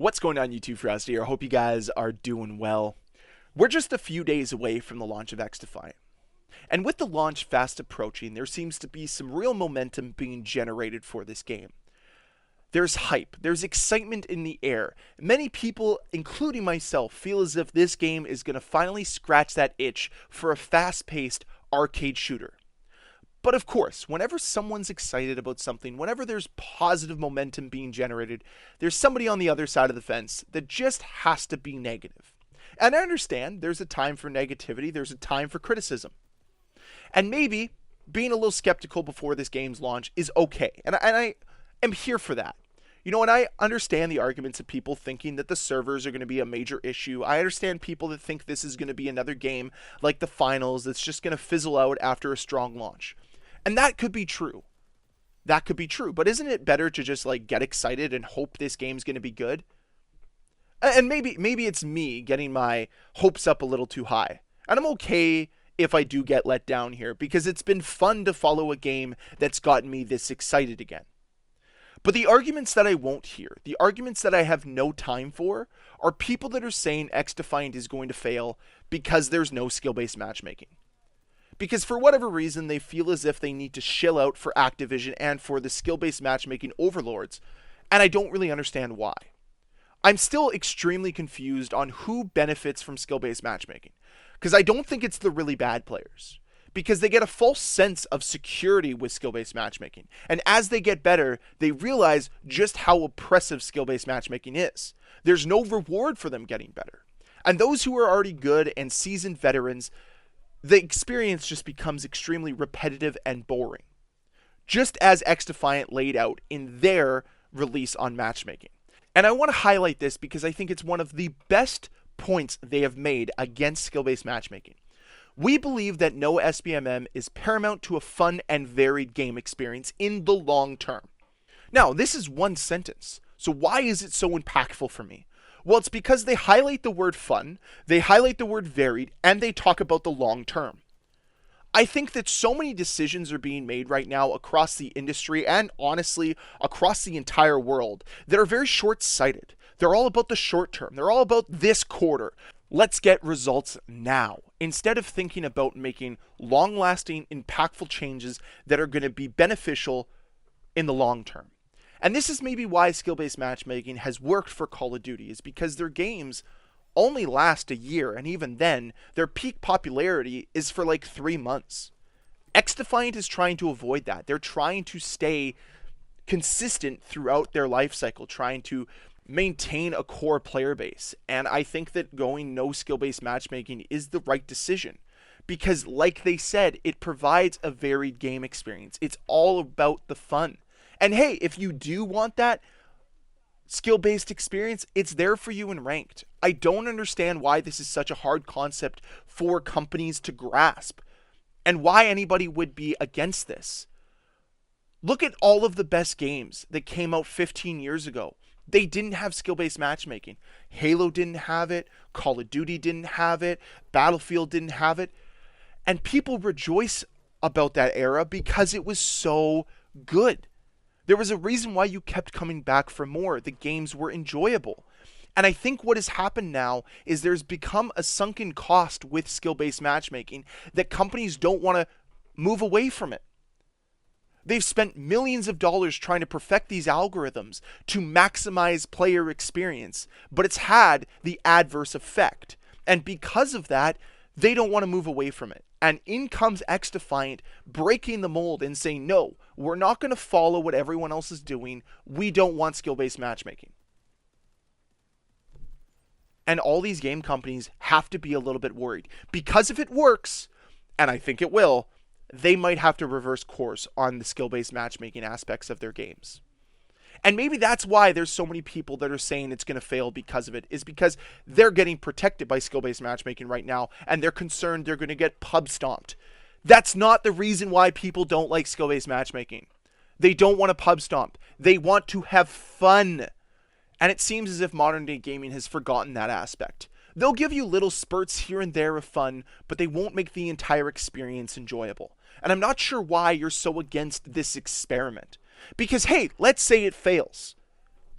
What's going on, YouTube? Ferocity here. I hope you guys are doing well. We're just a few days away from the launch of XDefiant. And with the launch fast approaching, there seems to be some real momentum being generated for this game. There's hype, there's excitement in the air. Many people, including myself, feel as if this game is going to finally scratch that itch for a fast-paced arcade shooter. But of course, whenever someone's excited about something, whenever there's positive momentum being generated, there's somebody on the other side of the fence that just has to be negative. And I understand there's a time for negativity, there's a time for criticism. And maybe being a little skeptical before this game's launch is okay. And I am here for that. You know, and I understand the arguments of people thinking that the servers are going to be a major issue. I understand people that think this is going to be another game like the finals that's just going to fizzle out after a strong launch. And that could be true. That could be true. But isn't it better to just get excited and hope this game's going to be good? And maybe it's me getting my hopes up a little too high. And I'm okay if I do get let down here because it's been fun to follow a game that's gotten me this excited again. But the arguments that I won't hear, the arguments that I have no time for, are people that are saying XDefiant is going to fail because there's no skill-based matchmaking. Because for whatever reason, they feel as if they need to shill out for Activision and for the skill-based matchmaking overlords, and I don't really understand why. I'm still extremely confused on who benefits from skill-based matchmaking, because I don't think it's the really bad players, because they get a false sense of security with skill-based matchmaking, and as they get better, they realize just how oppressive skill-based matchmaking is. There's no reward for them getting better. And those who are already good and seasoned veterans, the experience just becomes extremely repetitive and boring, just as XDefiant laid out in their release on matchmaking. And I want to highlight this because I think it's one of the best points they have made against skill-based matchmaking. We believe that no SBMM is paramount to a fun and varied game experience in the long term. Now, this is one sentence, so why is it so impactful for me? Well, it's because they highlight the word fun, they highlight the word varied, and they talk about the long term. I think that so many decisions are being made right now across the industry and honestly across the entire world that are very short-sighted. They're all about the short term. They're all about this quarter. Let's get results now, instead of thinking about making long-lasting, impactful changes that are going to be beneficial in the long term. And this is maybe why skill-based matchmaking has worked for Call of Duty, is because their games only last a year, and even then, their peak popularity is for 3 months. XDefiant is trying to avoid that. They're trying to stay consistent throughout their life cycle, trying to maintain a core player base. And I think that going no skill-based matchmaking is the right decision. Because like they said, it provides a varied game experience. It's all about the fun. And hey, if you do want that skill-based experience, it's there for you in ranked. I don't understand why this is such a hard concept for companies to grasp and why anybody would be against this. Look at all of the best games that came out 15 years ago. They didn't have skill-based matchmaking. Halo didn't have it. Call of Duty didn't have it. Battlefield didn't have it. And people rejoice about that era because it was so good. There was a reason why you kept coming back for more. The games were enjoyable. And I think what has happened now is there's become a sunken cost with skill-based matchmaking that companies don't want to move away from it. They've spent millions of dollars trying to perfect these algorithms to maximize player experience, but it's had the adverse effect. And because of that, they don't want to move away from it. And in comes XDefiant breaking the mold and saying, no, we're not going to follow what everyone else is doing. We don't want skill-based matchmaking. And all these game companies have to be a little bit worried. Because if it works, and I think it will, they might have to reverse course on the skill-based matchmaking aspects of their games. And maybe that's why there's so many people that are saying it's going to fail because of it, is because they're getting protected by skill-based matchmaking right now, and they're concerned they're going to get pub stomped. That's not the reason why people don't like skill-based matchmaking. They don't want to pub stomp. They want to have fun. And it seems as if modern-day gaming has forgotten that aspect. They'll give you little spurts here and there of fun, but they won't make the entire experience enjoyable. And I'm not sure why you're so against this experiment. Because, hey, let's say it fails.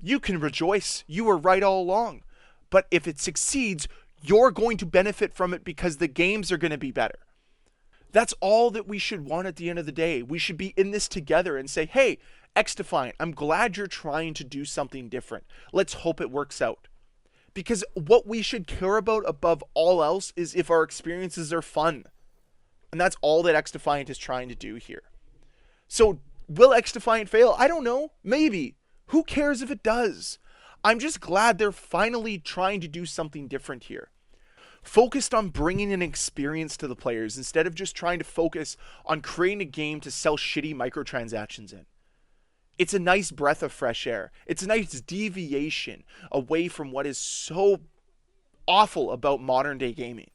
you can rejoice. You were right all along. But if it succeeds, you're going to benefit from it because the games are going to be better. That's all that we should want at the end of the day. We should be in this together and say, hey, XDefiant, I'm glad you're trying to do something different. Let's hope it works out. Because what we should care about above all else is if our experiences are fun. And that's all that XDefiant is trying to do here. So will XDefiant fail? I don't know. Maybe. Who cares if it does? I'm just glad they're finally trying to do something different here. Focused on bringing an experience to the players instead of just trying to focus on creating a game to sell shitty microtransactions in. It's a nice breath of fresh air. It's a nice deviation away from what is so awful about modern day gaming.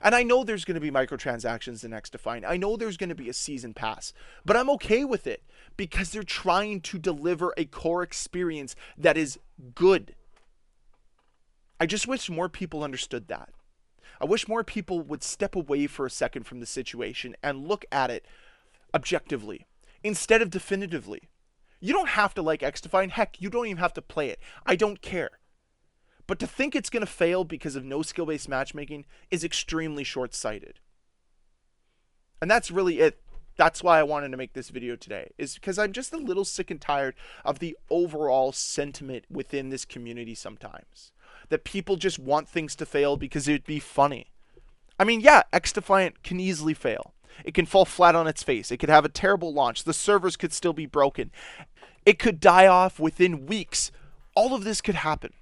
And I know there's going to be microtransactions in XDefiant. I know there's going to be a season pass. But I'm okay with it because they're trying to deliver a core experience that is good. I just wish more people understood that. I wish more people would step away for a second from the situation and look at it objectively instead of definitively. You don't have to like XDefiant. Heck, you don't even have to play it. I don't care. But to think it's going to fail because of no skill-based matchmaking is extremely short-sighted. And that's really it. That's why I wanted to make this video today, is because I'm just a little sick and tired of the overall sentiment within this community sometimes. That people just want things to fail because it'd be funny. I mean, yeah, XDefiant can easily fail. It can fall flat on its face. It could have a terrible launch. The servers could still be broken. It could die off within weeks. All of this could happen.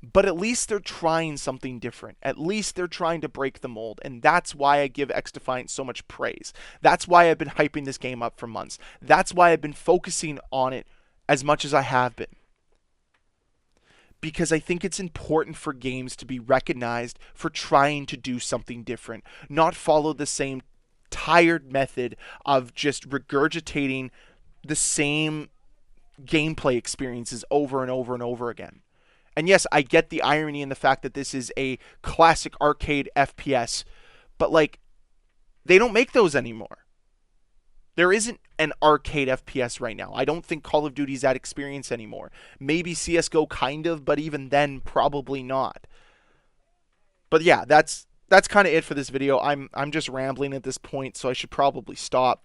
But at least they're trying something different. At least they're trying to break the mold. And that's why I give XDefiant so much praise. That's why I've been hyping this game up for months. That's why I've been focusing on it as much as I have been. Because I think it's important for games to be recognized for trying to do something different. Not follow the same tired method of just regurgitating the same gameplay experiences over and over and over again. And yes, I get the irony in the fact that this is a classic arcade FPS, but like, they don't make those anymore. There isn't an arcade FPS right now. I don't think Call of Duty's that experience anymore. Maybe CSGO kind of, but even then, probably not. But yeah, that's kind of it for this video. I'm just rambling at this point, so I should probably stop.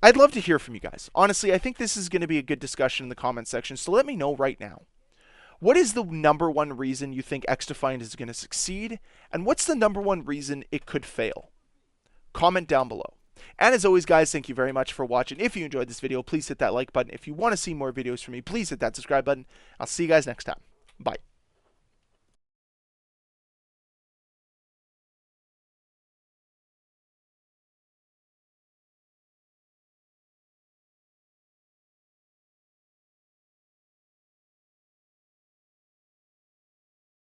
I'd love to hear from you guys. Honestly, I think this is going to be a good discussion in the comment section, so let me know right now. What is the number one reason you think XDefiant is going to succeed? And what's the number one reason it could fail? Comment down below. And as always, guys, thank you very much for watching. If you enjoyed this video, please hit that like button. If you want to see more videos from me, please hit that subscribe button. I'll see you guys next time. Bye.